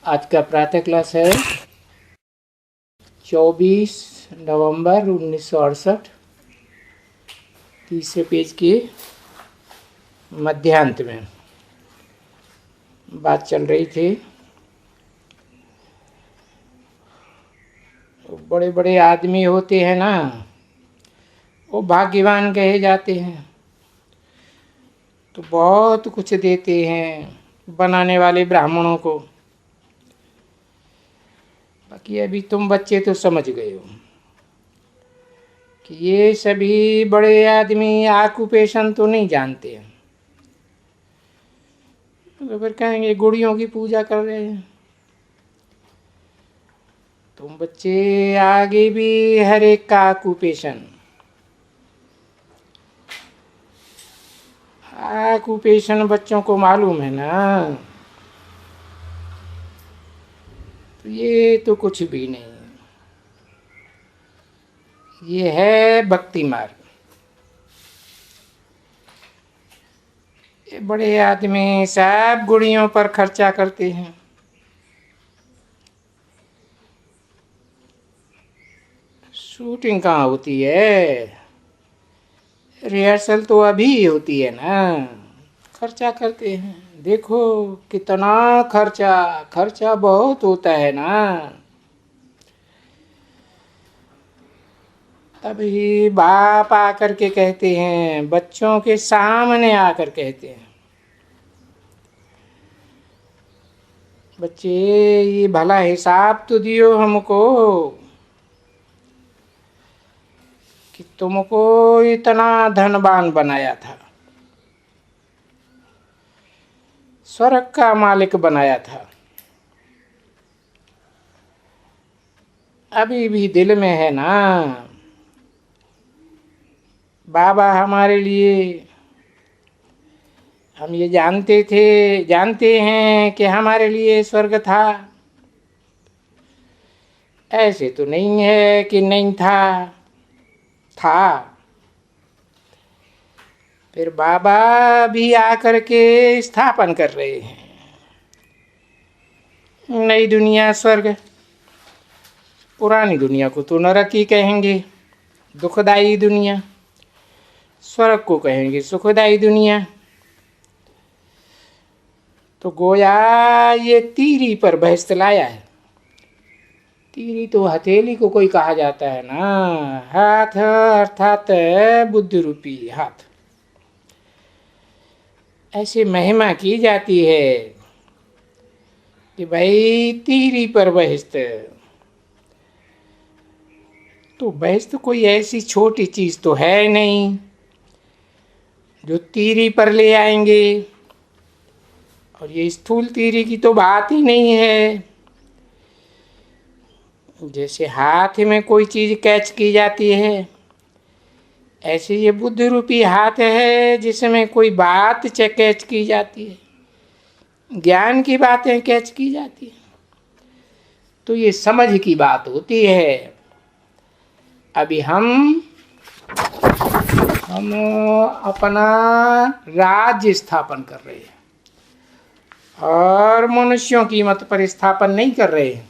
आज का प्रातः क्लास है 24 नवंबर 1968। तीसरे पेज के मध्यांत में बात चल रही थी। बड़े बड़े आदमी होते हैं ना, वो भाग्यवान कहे जाते हैं, तो बहुत कुछ देते हैं बनाने वाले ब्राह्मणों को। बाकी अभी तुम बच्चे तो समझ गए हो कि ये सभी बड़े आदमी ऑक्यूपेशन तो नहीं जानते हैं, तो फिर कहेंगे गुड़ियों की पूजा कर रहे हैं। तुम बच्चे आगे भी हर एक का ऑक्यूपेशन बच्चों को मालूम है ना, तो ये तो कुछ भी नहीं, ये है भक्ति मार्ग। ये बड़े आदमी सब गुड़ियों पर खर्चा करते हैं। शूटिंग कहाँ होती है, रिहर्सल तो अभी होती है ना। खर्चा करते हैं, देखो कितना खर्चा खर्चा बहुत होता है ना। तभी बाप आकर के कहते हैं, बच्चों के सामने आकर कहते हैं, बच्चे ये भला हिसाब तो दियो हमको कि तुमको इतना धनवान बनाया था, स्वर्ग का मालिक बनाया था, अभी भी दिल में है ना बाबा हमारे लिए। हम ये जानते हैं कि हमारे लिए स्वर्ग था, ऐसे तो नहीं है कि नहीं था। फिर बाबा भी आकर के स्थापन कर रहे हैं नई दुनिया स्वर्ग। पुरानी दुनिया को तो नरक ही कहेंगे, दुखदाई दुनिया। स्वर्ग को कहेंगे सुखदाई दुनिया। तो गोया ये तीरी पर बहस लाया है। तीरी तो हथेली को कोई कहा जाता है ना, हाथ अर्थात बुद्धि रूपी हाथ। ऐसे महिमा की जाती है कि भाई तीरी पर बहस। तो बहस तो कोई ऐसी छोटी चीज तो है नहीं जो तीरी पर ले आएंगे, और ये स्थूल तीरी की तो बात ही नहीं है। जैसे हाथ में कोई चीज कैच की जाती है, ऐसे ये बुद्धि रूपी हाथ है जिसमें कोई बात कैच की जाती है, ज्ञान की बातें कैच की जाती है। तो ये समझ की बात होती है। अभी हम अपना राज्य स्थापन कर रहे हैं, और मनुष्यों की मत पर स्थापन नहीं कर रहे हैं।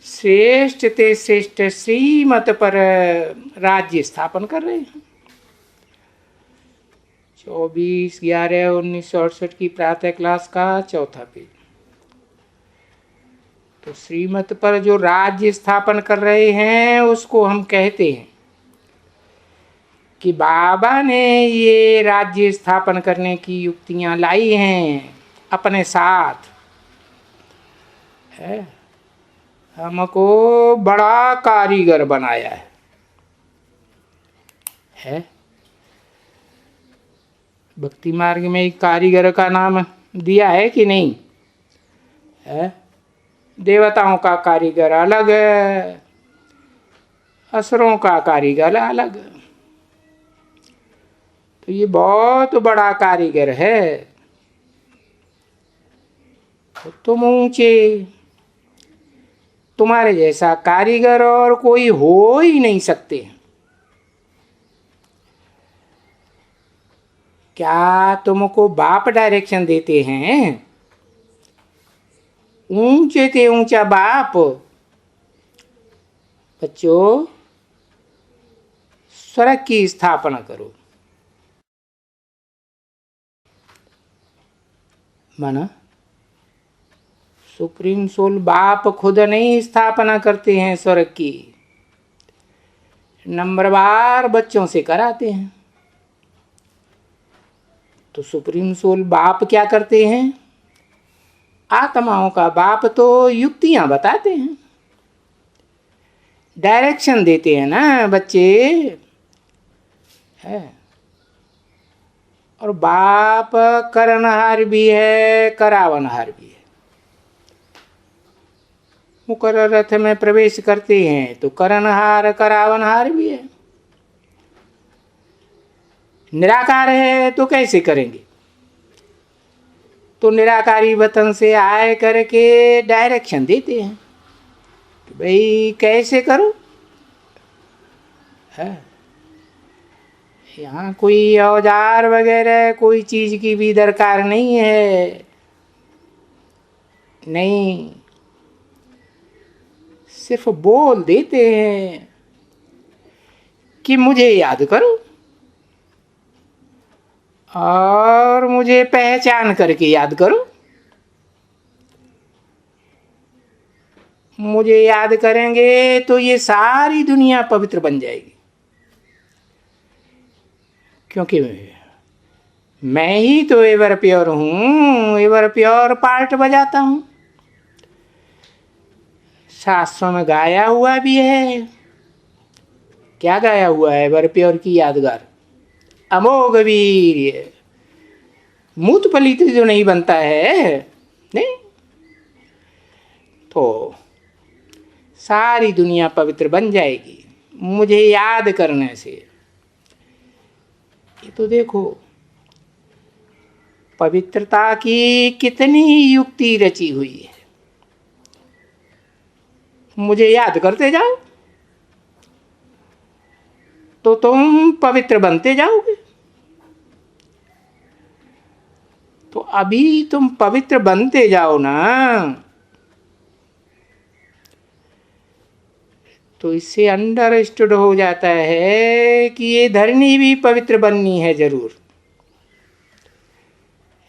श्रेष्ठ ते श्रेष्ठ श्रीमत पर राज्य स्थापन कर रहे हैं। 24/11/1968 की प्रातः क्लास का चौथा पेज। तो श्रीमत पर जो राज्य स्थापन कर रहे हैं उसको हम कहते हैं कि बाबा ने ये राज्य स्थापन करने की युक्तियां लाई हैं अपने साथ है। हमको बड़ा कारीगर बनाया है। भक्ति मार्ग में एक कारीगर का नाम दिया है कि नहीं है। देवताओं का कारीगर अलग है, असुरों का कारीगर अलग। तो ये बहुत बड़ा कारीगर है। तो तुम ऊंचे, तुम्हारे जैसा कारीगर और कोई हो ही नहीं सकते। क्या तुमको बाप डायरेक्शन देते हैं? ऊंचे ते ऊंचा बाप। बच्चों, स्वर्ग की स्थापना करो। माना सुप्रीम सोल बाप खुद नहीं स्थापना करते हैं स्वर्ग की, नंबरवार बच्चों से कराते हैं। तो सुप्रीम सोल बाप क्या करते हैं? आत्माओं का बाप तो युक्तियां बताते हैं, डायरेक्शन देते हैं ना बच्चे, है। और बाप करनहार भी है, करावनहार भी है। मुकर्रर रथ में प्रवेश करते हैं तो करनहार करावनहार भी है। निराकार है तो कैसे करेंगे? तो निराकारी वतन से आए करके डायरेक्शन देते हैं कि भाई कैसे करो, है। यहाँ कोई औजार वगैरह कोई चीज की भी दरकार नहीं है, नहीं, सिर्फ बोल देते हैं कि मुझे याद करो और मुझे पहचान करके याद करो। मुझे याद करेंगे तो ये सारी दुनिया पवित्र बन जाएगी, क्योंकि मैं ही तो एवर प्योर हूं, एवर प्योर पार्ट बजाता हूं। शास्त्रों में गाया हुआ भी है। क्या गाया हुआ है? एवर प्योर की यादगार, अमोघ वीर, मूत पलित जो नहीं बनता है, नहीं, तो सारी दुनिया पवित्र बन जाएगी मुझे याद करने से। ये तो देखो पवित्रता की कितनी युक्ति रची हुई है। मुझे याद करते जाओ तो तुम पवित्र बनते जाओगे। तो अभी तुम पवित्र बनते जाओ ना, तो इससे अंडरस्टूड हो जाता है कि ये धरनी भी पवित्र बननी है, जरूर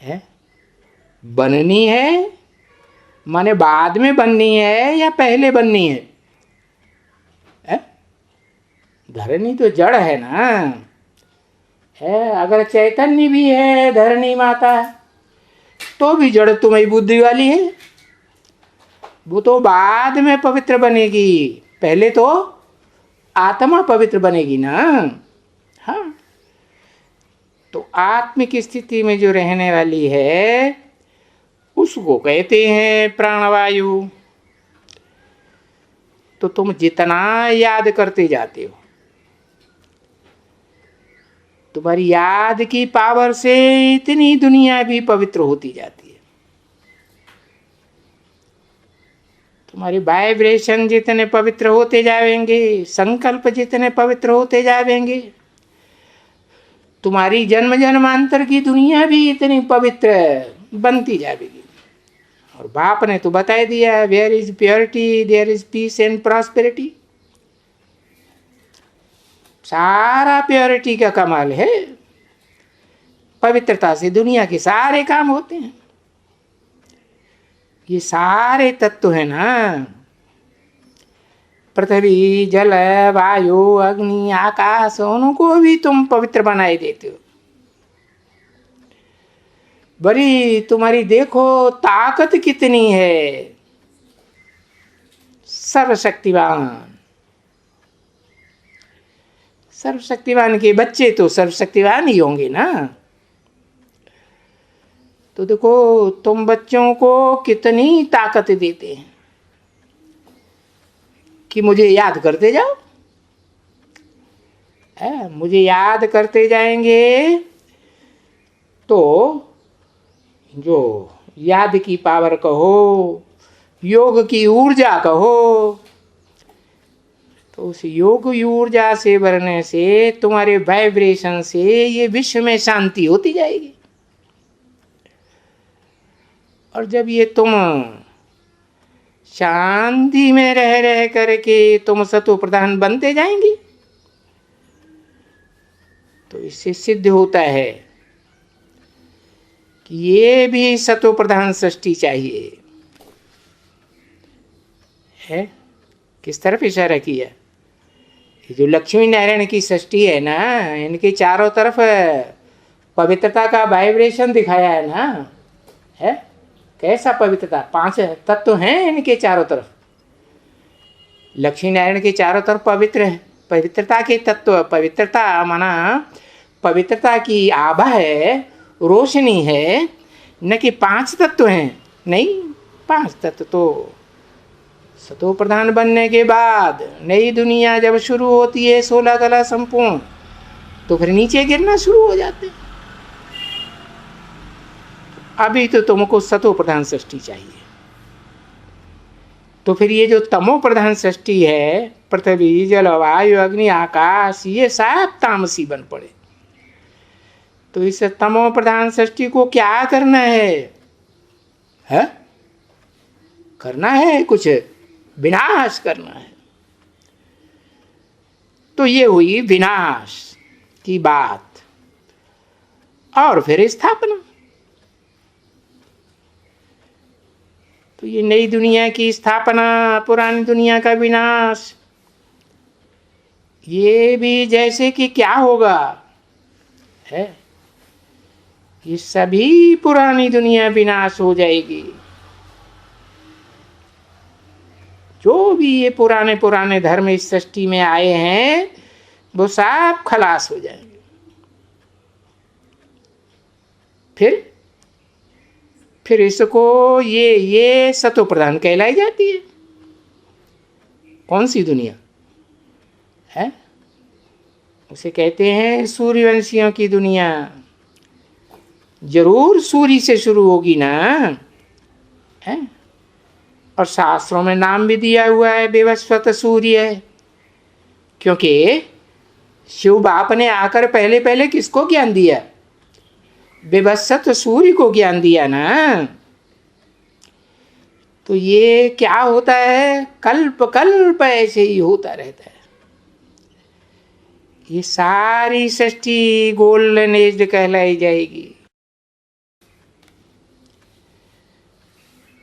है। बननी है माने बाद में बननी है या पहले बननी है? धरनी तो जड़ है ना, है। अगर चैतन्य भी है धरनी माता, तो भी जड़ तुम्हारी बुद्धि वाली है, वो तो बाद में पवित्र बनेगी, पहले तो आत्मा पवित्र बनेगी ना। हाँ, तो आत्मिक स्थिति में जो रहने वाली है उसको कहते हैं प्राणवायु। तो तुम जितना याद करते जाते हो, तुम्हारी याद की पावर से इतनी दुनिया भी पवित्र होती जाती है। तुम्हारी वाइब्रेशन जितने पवित्र होते जाएंगे, संकल्प जितने पवित्र होते जाएंगे, तुम्हारी जन्म जन्मांतर की दुनिया भी इतनी पवित्र बनती जाएगी। और बाप ने तो बता दिया, where is purity there is peace and prosperity. सारा प्योरिटी का कमाल है, पवित्रता से दुनिया के सारे काम होते हैं। ये सारे तत्व है ना, पृथ्वी जल वायु अग्नि आकाश, उनको भी तुम पवित्र बनाए देते हो। बड़ी तुम्हारी देखो ताकत कितनी है, सर्वशक्तिवान। सर्वशक्तिवान के बच्चे तो सर्वशक्तिवान ही होंगे ना। तो देखो तुम बच्चों को कितनी ताकत देते हैं कि मुझे याद करते जाओ। मुझे याद करते जाएंगे तो जो याद की पावर कहो, योग की ऊर्जा कहो, तो उस योग ऊर्जा से भरने से, तुम्हारे वाइब्रेशन से ये विश्व में शांति होती जाएगी। और जब ये तुम शांति में रह रह करके तुम सतो प्रधान बनते जाएंगे। तो इससे सिद्ध होता है कि ये भी सतो प्रधान सृष्टि चाहिए है। किस तरफ इशारा किया? ये जो लक्ष्मी नारायण की सृष्टि है ना, इनके चारों तरफ पवित्रता का वाइब्रेशन दिखाया है ना, है कैसा पवित्रता? 5 तत्व हैं इनके चारों तरफ। लक्ष्मी नारायण के चारों तरफ पवित्र है, पवित्रता के तत्व। पवित्रता माना पवित्रता की आभा है, रोशनी है, न कि 5 तत्व हैं। नहीं, 5 तत्व तो सतो प्रधान बनने के बाद नई दुनिया जब शुरू होती है 16 कला संपूर्ण, तो फिर नीचे गिरना शुरू हो जाते। अभी तो तुमको सतो प्रधान सृष्टि चाहिए। तो फिर ये जो तमो प्रधान सृष्टि है, पृथ्वी, जल, वायु, अग्नि, आकाश, ये सब तामसी बन पड़े। तो इस तमो प्रधान सृष्टि को क्या करना है? करना है कुछ, विनाश करना है। तो ये हुई विनाश की बात। और फिर स्थापना। तो ये नई दुनिया की स्थापना, पुरानी दुनिया का विनाश, ये भी जैसे कि क्या होगा है, ये सभी पुरानी दुनिया विनाश हो जाएगी। जो भी ये पुराने पुराने धर्म इस सृष्टि में आए हैं, वो सब खलास हो जाएंगे। फिर इसको ये सतो प्रधान कहलाई जाती है। कौन सी दुनिया है? उसे कहते हैं सूर्यवंशियों की दुनिया। जरूर सूर्य से शुरू होगी ना, है? और शास्त्रों में नाम भी दिया हुआ है विवस्वत सूर्य, क्योंकि शिव बाप ने आकर पहले पहले किसको ज्ञान दिया? विवस्वत सूर्य को ज्ञान दिया ना। तो ये क्या होता है? कल्प कल्प ऐसे ही होता रहता है। ये सारी सृष्टि गोल्डन एज कहलाई जाएगी।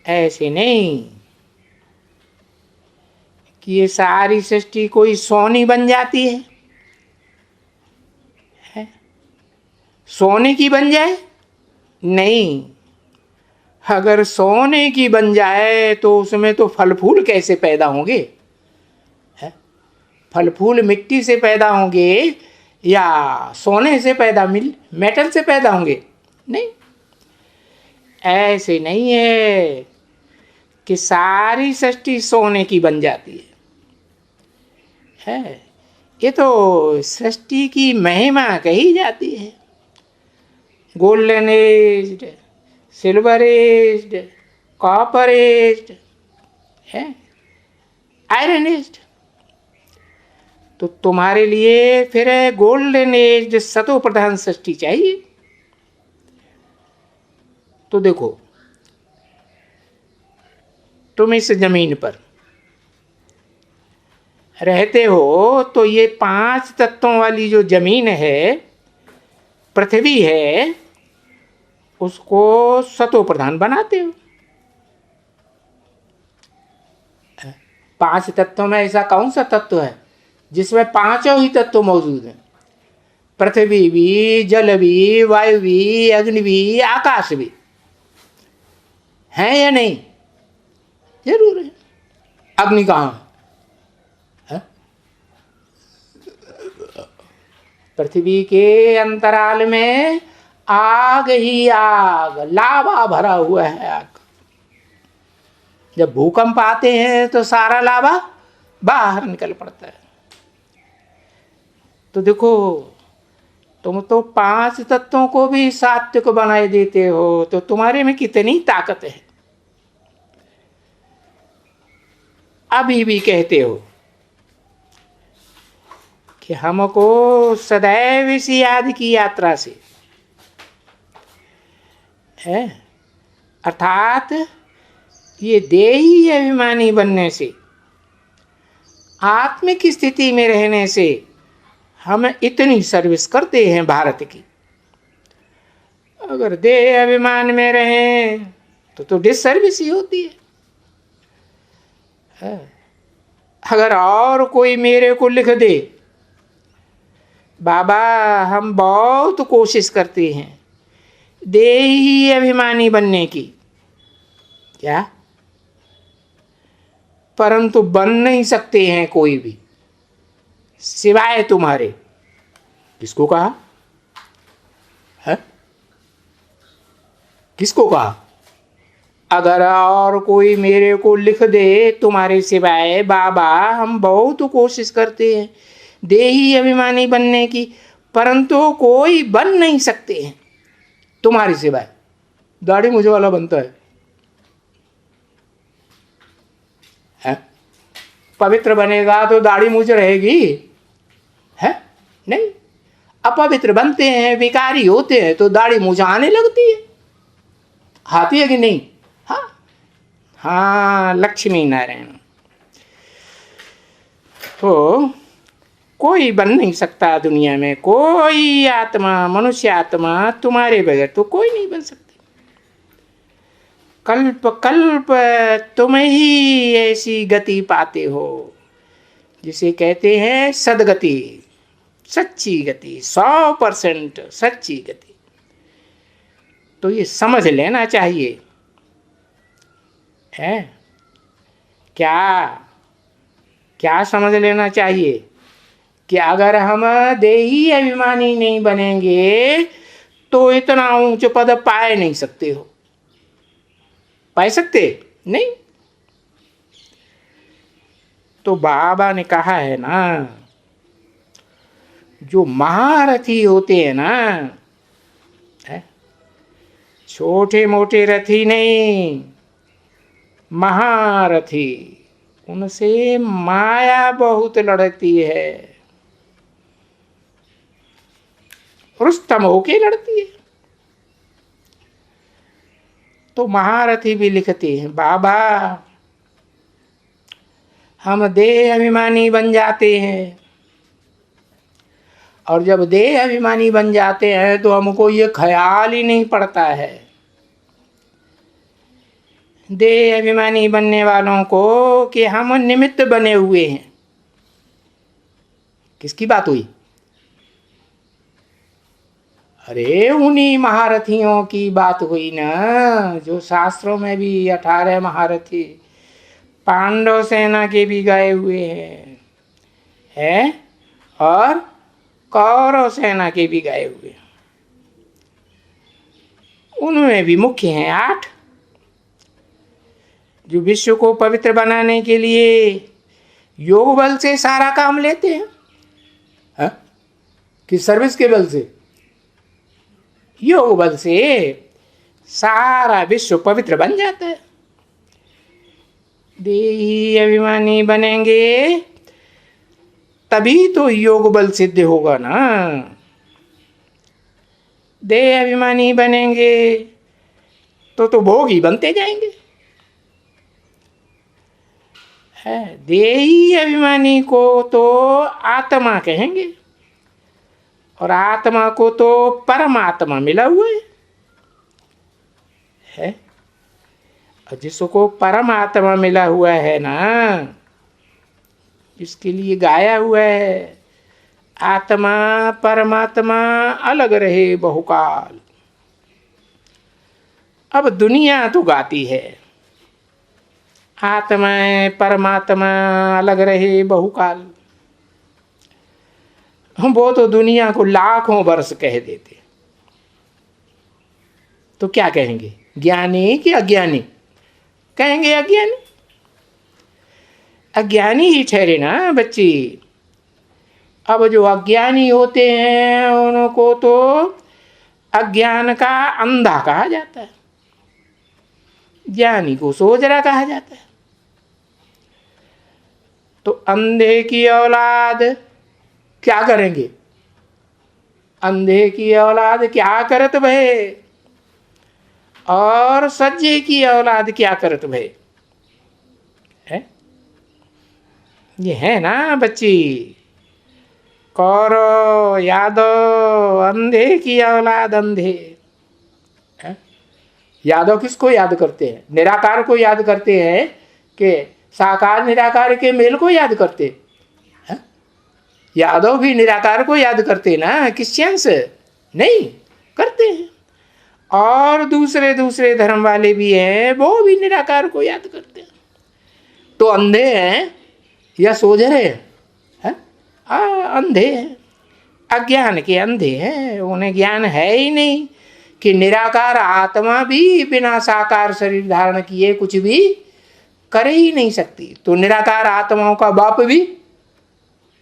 ऐसे नहीं कि ये सारी सृष्टि कोई सोनी बन जाती है, सोने की बन जाए। नहीं, अगर सोने की बन जाए तो उसमें तो फल फूल कैसे पैदा होंगे? फल फूल मिट्टी से पैदा होंगे या सोने से पैदा, मेटल से पैदा होंगे? नहीं, ऐसे नहीं है कि सारी सृष्टि सोने की बन जाती है। ये तो सृष्टि की महिमा कही जाती है। Golden age, silver age, copper age है, आयरन एज। तो तुम्हारे लिए फिर गोल्डन एज सतो प्रधान सृष्टि चाहिए। तो देखो, तुम इस जमीन पर रहते हो, तो ये 5 तत्वों वाली जो जमीन है, पृथ्वी है, उसको सतो प्रधान बनाते हो। 5 तत्वों में ऐसा कौन सा तत्व है जिसमें 5 ही तत्व मौजूद हैं? पृथ्वी भी, जल भी, वायु भी, अग्नि भी, आकाश भी है या नहीं? जरूर है। अग्नि कहाँ है? पृथ्वी के अंतराल में आग ही आग, लावा भरा हुआ है आग। जब भूकंप आते हैं तो सारा लावा बाहर निकल पड़ता है। तो देखो, तुम तो 5 तत्वों को भी सात्विक बनाए देते हो, तो तुम्हारे में कितनी ताकत है। अभी भी कहते हो कि हमको सदैव इस याद की यात्रा से है, अर्थात ये देही अभिमानी बनने से, आत्मिक स्थिति में रहने से हम इतनी सर्विस करते हैं भारत की। अगर देह अभिमान में रहें तो डिसर्विस ही होती है। अगर और कोई मेरे को लिख दे, बाबा हम बहुत कोशिश करते हैं देही अभिमानी बनने की, क्या, परंतु बन नहीं सकते हैं कोई भी सिवाय तुम्हारे। किसको कहा है? किसको कहा? अगर और कोई मेरे को लिख दे तुम्हारे सिवाय, बाबा हम बहुत कोशिश करते हैं देही अभिमानी बनने की, परंतु कोई बन नहीं सकते हैं तुम्हारे सिवाय। दाढ़ी मुझे वाला बनता है? पवित्र बनेगा तो दाढ़ी मूछ रहेगी है? नहीं। अपवित्र बनते हैं, विकारी होते हैं तो दाढ़ी मूछ आने लगती है, आती है कि नहीं? हाँ हाँ, लक्ष्मी नारायण। तो कोई बन नहीं सकता दुनिया में, कोई आत्मा, मनुष्य आत्मा तुम्हारे बगैर तो कोई नहीं बन सकती। कल्प कल्प तुम ही ऐसी गति पाते हो जिसे कहते हैं सदगति, सच्ची गति, 100% सच्ची गति। तो ये समझ लेना चाहिए है। क्या क्या समझ लेना चाहिए कि अगर हम देही अभिमानी नहीं बनेंगे तो इतना ऊंच पद पाए नहीं सकते हो। पाए सकते नहीं। तो बाबा ने कहा है ना, जो महारथी होते हैं ना, छोटे मोटे रथी नहीं, महारथी, उनसे माया बहुत लड़ती है, रुस्तम होके लड़ती है। तो महारथी भी लिखते हैं, बाबा हम देह अभिमानी बन जाते हैं, और जब देह अभिमानी बन जाते हैं तो हमको ये ख्याल ही नहीं पड़ता है। देह अभिमानी बनने वालों को कि हम निमित्त बने हुए हैं। किसकी बात हुई? अरे उन्हीं महारथियों की बात हुई ना, जो शास्त्रों में भी 18 महारथी पांडव सेना के भी गए हुए हैं और कौरव सेना के भी गए हुए हैं। उनमें भी मुख्य हैं 8, जो विश्व को पवित्र बनाने के लिए योग बल से सारा काम लेते हैं, है? कि सर्विस के बल से? योग बल से सारा विश्व पवित्र बन जाता है। देही अभिमानी बनेंगे तभी तो योग बल सिद्ध होगा ना। देह अभिमानी बनेंगे तो भोगी बनते जाएंगे। है, देही अभिमानी को तो आत्मा कहेंगे और आत्मा को तो परमात्मा मिला हुआ है। और जिसको परमात्मा मिला हुआ है ना, जिसके लिए गाया हुआ है, आत्मा परमात्मा अलग रहे बहुकाल। अब दुनिया तो गाती है आत्मा परमात्मा अलग रहे बहुकाल, वो तो दुनिया को लाखों वर्ष कह देते। तो क्या कहेंगे, ज्ञानी कि अज्ञानी? कहेंगे अज्ञानी। अज्ञानी ही ठहरे ना बच्ची। अब जो अज्ञानी होते हैं उनको तो अज्ञान का अंधा कहा जाता है, ज्ञानी को सोजरा कहा जाता है। तो अंधे की औलाद क्या करेंगे? अंधे की औलाद क्या करत भय, और सज्जे की औलाद क्या करत भय? ये है ना बच्ची, कौरव यादव अंधे की औलाद अंधे। यादव किसको याद करते हैं? निराकार को याद करते हैं कि साकार निराकार के मेल को याद करते हैं? यादव भी निराकार को याद करते ना, क्रिश्चियंस नहीं करते हैं। और दूसरे दूसरे धर्म वाले भी हैं, वो भी निराकार को याद करते हैं। तो अंधे हैं या सोझरे हैं? अंधे हैं, अज्ञान के अंधे हैं। उन्हें ज्ञान है ही नहीं कि निराकार आत्मा भी बिना साकार शरीर धारण किए कुछ भी कर ही नहीं सकती। तो निराकार आत्माओं का बाप भी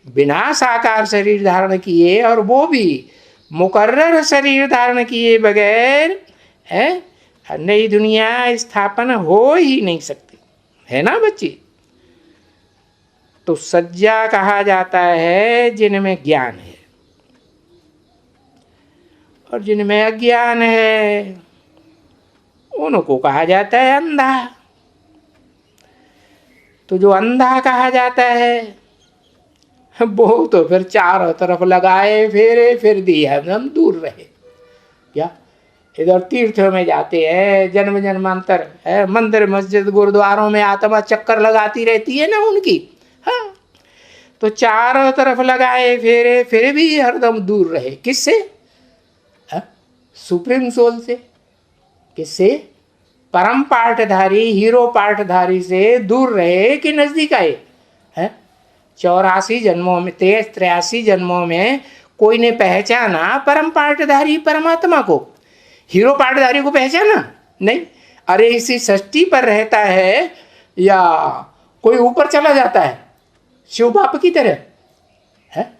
बिना साकार शरीर धारण किए, और वो भी मुकर्रर शरीर धारण किए बगैर नई दुनिया स्थापन हो ही नहीं सकती, है ना बच्ची। तो सज्जा कहा जाता है जिनमें ज्ञान है, और जिनमें अज्ञान है उनको कहा जाता है अंधा। तो जो अंधा कहा जाता है वो तो फिर चारों तरफ लगाए फेरे फिर दिए हम दूर रहे। क्या इधर तीर्थों में जाते हैं, जन्म जन्मांतर है, मंदिर मस्जिद गुरुद्वारों में आत्मा चक्कर लगाती रहती है ना उनकी। हाँ, तो चारों तरफ लगाए फेरे फिर भी हरदम दूर रहे। किससे? सुप्रीम सोल से। किससे? परम पाठधारी हीरो पाठधारी से दूर रहे कि नजदीक आए? 84 जन्मों में 83 जन्मों में कोई ने पहचाना परम पाठधारी परमात्मा को? हीरो पाठधारी को पहचाना नहीं। अरे इसी सृष्टि पर रहता है या कोई ऊपर चला जाता है शिव बाप की तरह? है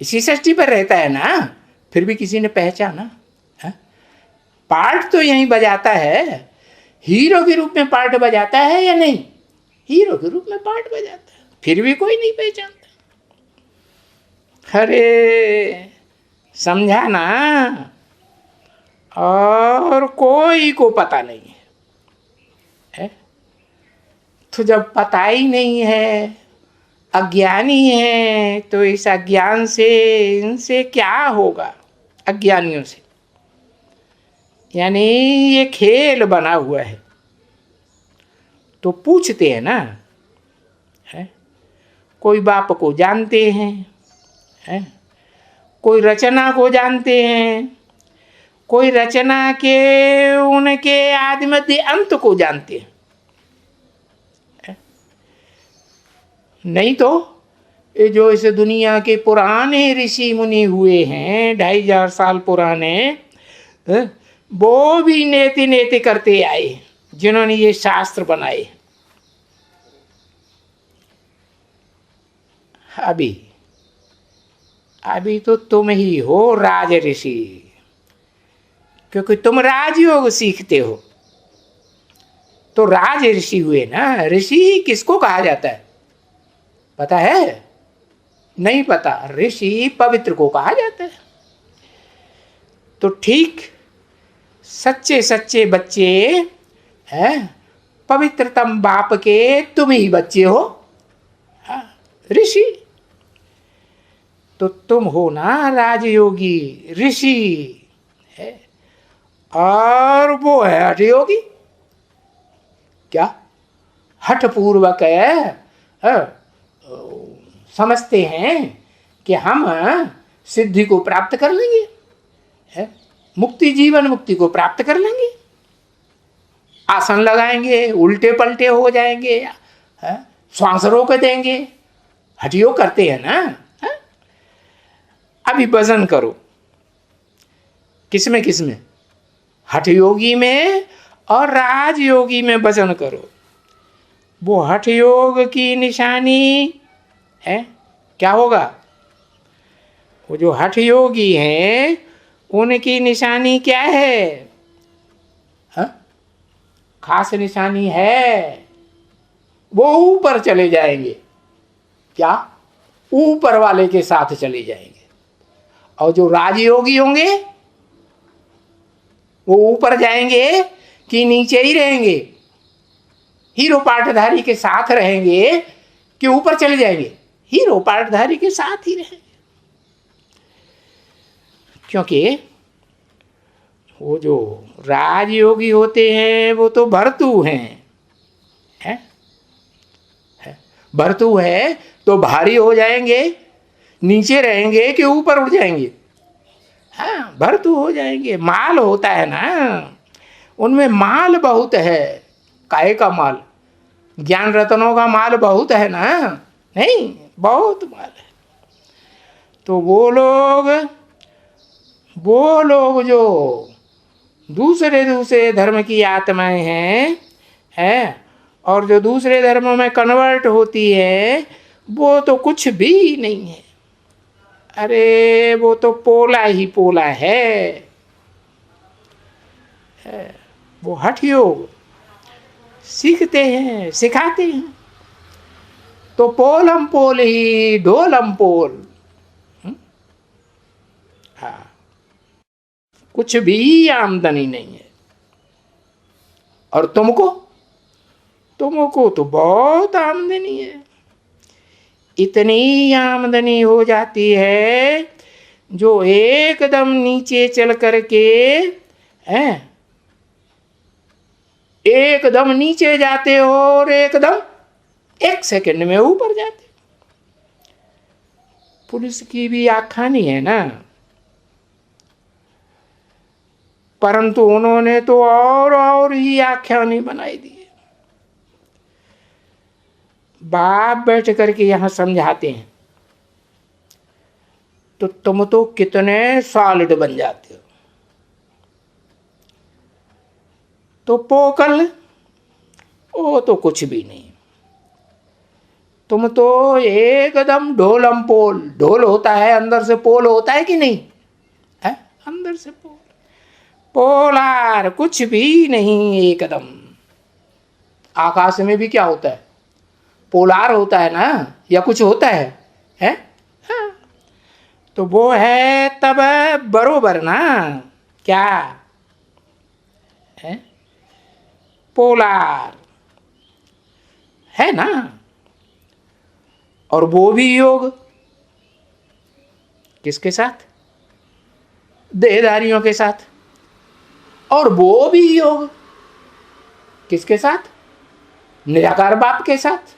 इसी सृष्टि पर रहता है ना, फिर भी किसी ने पहचाना? पार्ट तो यहीं बजाता है, हीरो के रूप में पार्ट बजाता है या नहीं? हीरो के रूप में पार्ट बजाता है, फिर भी कोई नहीं पहचानता। अरे समझा ना। और कोई को पता नहीं है। तो जब पता ही नहीं है, अज्ञानी है, तो इस अज्ञान से इनसे क्या होगा? अज्ञानियों से यानी ये खेल बना हुआ है। तो पूछते हैं ना, कोई बाप को जानते हैं, कोई रचना को जानते हैं, कोई रचना के उनके आदि मध्य अंत को जानते हैं। नहीं तो ये जो इस दुनिया के पुराने ऋषि मुनि हुए हैं 2500 साल पुराने, वो भी नेति नेति करते आए जिन्होंने ये शास्त्र बनाए। अभी तो तुम ही हो राज ऋषि, क्योंकि तुम राजयोग सीखते हो तो राज ऋषि हुए ना। ऋषि किसको कहा जाता है पता है? नहीं पता। ऋषि पवित्र को कहा जाता है। तो ठीक सच्चे सच्चे बच्चे हैं, पवित्रतम बाप के तुम ही बच्चे हो, ऋषि। तो तुम हो ना राजयोगी ऋषि है, और वो है हठ योगी। क्या हठ पूर्वक समझते हैं कि हम सिद्धि को प्राप्त कर लेंगे, मुक्ति जीवन मुक्ति को प्राप्त कर लेंगे, आसन लगाएंगे उल्टे पलटे हो जाएंगे, श्वास रोक देंगे। हठयोग करते हैं ना। अभी वजन करो, किसमें किसमें? हठ योगी में और राजयोगी में वजन करो। वो हठ योग की निशानी है क्या होगा? वो जो हठ योगी हैं उनकी निशानी क्या है? खास निशानी है, वो ऊपर चले जाएंगे। क्या? ऊपर वाले के साथ चले जाएंगे। और जो राजयोगी होंगे वो ऊपर जाएंगे कि नीचे ही रहेंगे? हीरो पाठधारी के साथ रहेंगे कि ऊपर चले जाएंगे, हीरो पाटधारी के साथ ही रहेंगे। क्योंकि वो जो राजयोगी होते हैं वो तो भर्तु हैं, है? भर्तु है तो भारी हो जाएंगे, नीचे रहेंगे कि ऊपर उड़ जाएंगे? हाँ, भर्तु हो जाएंगे। माल होता है ना, उनमें माल बहुत है। काहे का माल? ज्ञान रत्नों का माल बहुत है ना, नहीं, बहुत माल है। तो वो लोग जो दूसरे धर्म की आत्माएं हैं और जो दूसरे धर्मों में कन्वर्ट होती है, वो तो कुछ भी नहीं है। अरे वो तो पोला ही पोला है। वो हठ योग सीखते हैं, सिखाते हैं। तो पोलम पोल ही ढोलम पोल। हाँ, कुछ भी आमदनी नहीं है। और तुमको तो बहुत आमदनी है। इतनी आमदनी हो जाती है जो एकदम नीचे चल करके एकदम नीचे जाते हो और एकदम 1 सेकंड में ऊपर जाते। पुलिस की भी आखानी है ना, परंतु उन्होंने तो और ही आख्यानी बनाई दी। बाप बैठ करके यहां समझाते हैं तो तुम तो कितने सॉलिड बन जाते हो। तो पोकल वो तो कुछ भी नहीं, तुम तो एकदम ढोलम पोल। ढोल होता है, अंदर से पोल होता है कि नहीं है? अंदर से पोल, पोलार कुछ भी नहीं एकदम। आकाश में भी क्या होता है? पोलार होता है ना, या कुछ होता है? हाँ। तो वो है तब बरोबर ना, क्या है? पोलार है ना। और वो भी योग किसके साथ? देहधारियों के साथ। और वो भी योग किसके साथ? निराकार बाप के साथ।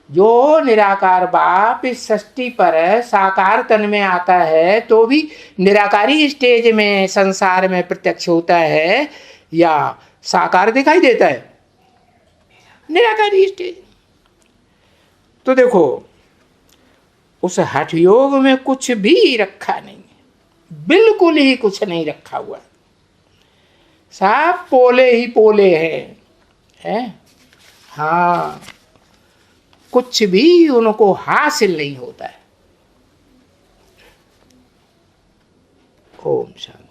जो निराकार बाप इस सृष्टि पर साकार तन में आता है तो भी निराकारी स्टेज में संसार में प्रत्यक्ष होता है या साकार दिखाई देता है? निराकारी स्टेज। तो देखो, उस हठ योग में कुछ भी रखा नहीं है, बिल्कुल ही कुछ नहीं रखा हुआ। सब पोले ही पोले हैं। हाँ, कुछ भी उनको हासिल नहीं होता है। ओम शांति।